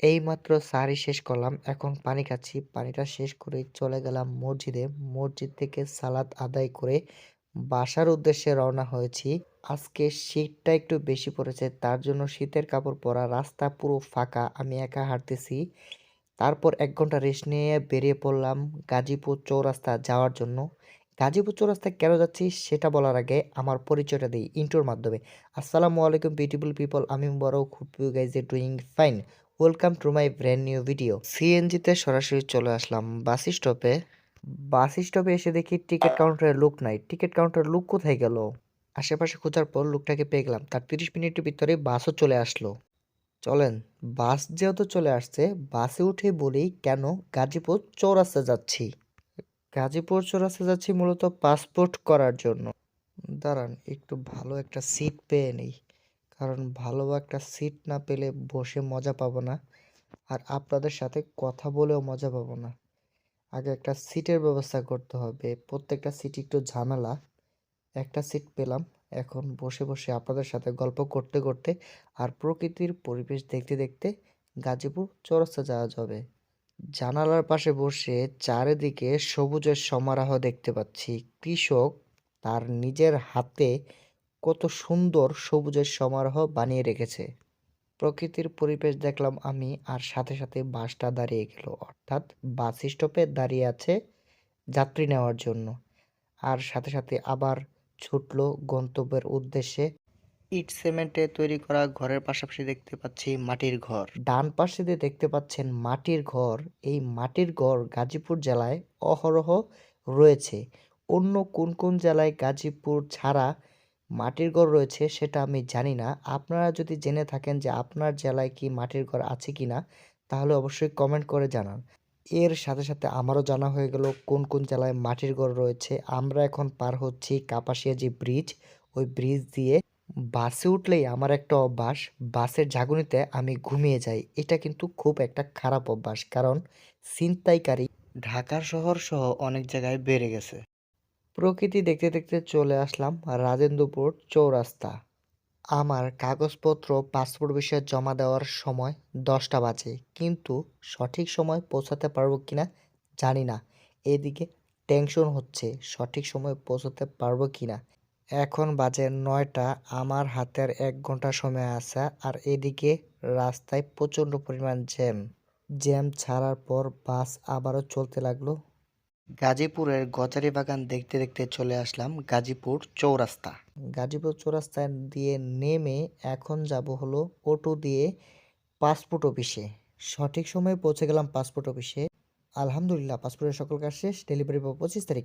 এইমাত্র সাহরি শেষ করলাম। এখন পানি খাচ্ছি। পানিটা শেষ করে চলে গেলাম মসজিদে। মসজিদ থেকে সালাত আদায় করে বাসার উদ্দেশ্যে রওনা হয়েছি। আজকে শীতটা একটু বেশি পড়েছে। তার জন্য শীতের কাপড় পরা, রাস্তা পুরো ফাঁকা। আমি একা হাঁটতেছি। তারপর ১ ঘন্টা রেস্ট নিয়ে বেরিয়ে পড়লাম গাজীপুর চৌরাস্তা যাওয়ার জন্য। গাজীপুর চৌরাস্তায় কেন যাচ্ছি সেটা বলার আগে আমার পরিচয়টা দেই ইন্ট্রোর মাধ্যমে। আসসালামু আলাইকুম বিউটিফুল পিপল, আমি Mubarak, hope you guys are doing fine. Welcome to my brand new video. সিএনজিতে সরাসরি চলে আসলাম বাস স্টপে। বাস স্টপে এসে দেখি টিকিট কাউন্টারের লোক নাই। টিকিট কাউন্টারের লোক কোথায় গেল? আশেপাশে খোঁজার পর লোকটাকে পেয়ে গেলাম। তার ৩০ মিনিটের ভিতরে বাসও চলে আসলো। চলেন, বাস যেহেতু চলে আসছে বাসে উঠে বলি কেন গাজীপুর চৌরাস্তা যাচ্ছি। গাজীপুর চৌরাস্তা যাচ্ছি মূলত পাসপোর্ট করার জন্য। দাঁড়ান, একটু ভালো একটা সিট পেয়ে নেই, কারণ ভালো একটা সিট না পেলে বসে মজা পাবো না, আর আপনাদের সাথে কথা বলেও মজা পাবো না। আগে একটা সিটের ব্যবস্থা করতে হবে, প্রত্যেকটা সিট একটু ঝামেলা। একটা সিট পেলাম। এখন বসে বসে আপনাদের সাথে গল্প করতে করতে আর প্রকৃতির পরিবেশ দেখতে দেখতে গাজীপুর চৌরাস্তা যাওয়া যাবে। জানালার পাশে বসে চারিদিকে সবুজের সমারোহ দেখতে পাচ্ছি। কৃষক তার নিজের হাতে কত সুন্দর সবুজের সমারোহ বানিয়ে রেখেছে। প্রকৃতির পরিবেশ দেখলাম আমি, আর সাথে সাথে বাসটা দাঁড়িয়ে গেল, অর্থাৎ বাস স্টপে দাঁড়িয়ে আছে যাত্রী নেওয়ার জন্য। আর সাথে সাথে আবার ছুটলো গন্তব্যের উদ্দেশ্যে। ইট সিমেন্টে তৈরি করা ঘরের পাশাপাশি দেখতে পাচ্ছি মাটির ঘর। ডান পাশে দিয়ে দেখতে পাচ্ছেন মাটির ঘর। এই মাটির ঘর গাজীপুর জেলায় অহরহ রয়েছে। অন্য কোন কোন জেলায় গাজীপুর ছাড়া মাটির ঘর রয়েছে সেটা আমি জানি না। আপনারা যদি জেনে থাকেন যে আপনার জেলায় কি মাটির ঘর আছে কিনা, তাহলে অবশ্যই কমেন্ট করে জানান। এর সাথে সাথে আমারও জানা হয়ে গেল কোন কোন জেলায় মাটির ঘর রয়েছে। আমরা এখন পার হচ্ছি কাপাসিয়া যে ব্রিজ, ওই ব্রিজ দিয়ে বাসে উঠলেই আমার একটা অভ্যাস, বাসের ঝাঁকুনিতে আমি ঘুমিয়ে যাই। এটা কিন্তু খুব একটা খারাপ অভ্যাস, কারণ ছিনতাইকারী ঢাকার শহর সহ অনেক জায়গায় বেড়ে গেছে। প্রকৃতি দেখতে দেখতে চলে আসলাম রাজেন্দ্রপুর চৌরাস্তা। আমার কাগজপত্র পাসপোর্ট বিষয়ে জমা দেওয়ার সময় ১০টা বাজে, কিন্তু সঠিক সময় পৌঁছাতে পারবো কিনা জানি না। এদিকে টেনশন হচ্ছে সঠিক সময় পৌঁছাতে পারবো কিনা। এখন বাজে ৯টা, আমার হাতের ১ ঘন্টা সময় আছে, আর এদিকে রাস্তায় প্রচণ্ড পরিমাণ জ্যাম। জ্যাম ছাড়ার পর বাস আবারও চলতে লাগলো। গাজীপুরের গজারি বাগান দেখতে দেখতে চলে আসলাম গাজীপুর চৌরাস্তা। গাজীপুর চৌরাস্তা দিয়ে নেমে এখন যাব হলো অটো দিয়ে পাসপোর্ট অফিসে। সঠিক সময়ে পৌঁছে গেলাম পাসপোর্ট অফিসে। আলহামদুলিল্লাহ, পাসপোর্টের সকল কাজ শেষ। ডেলিভারি পাবো ২৫ তারিখ।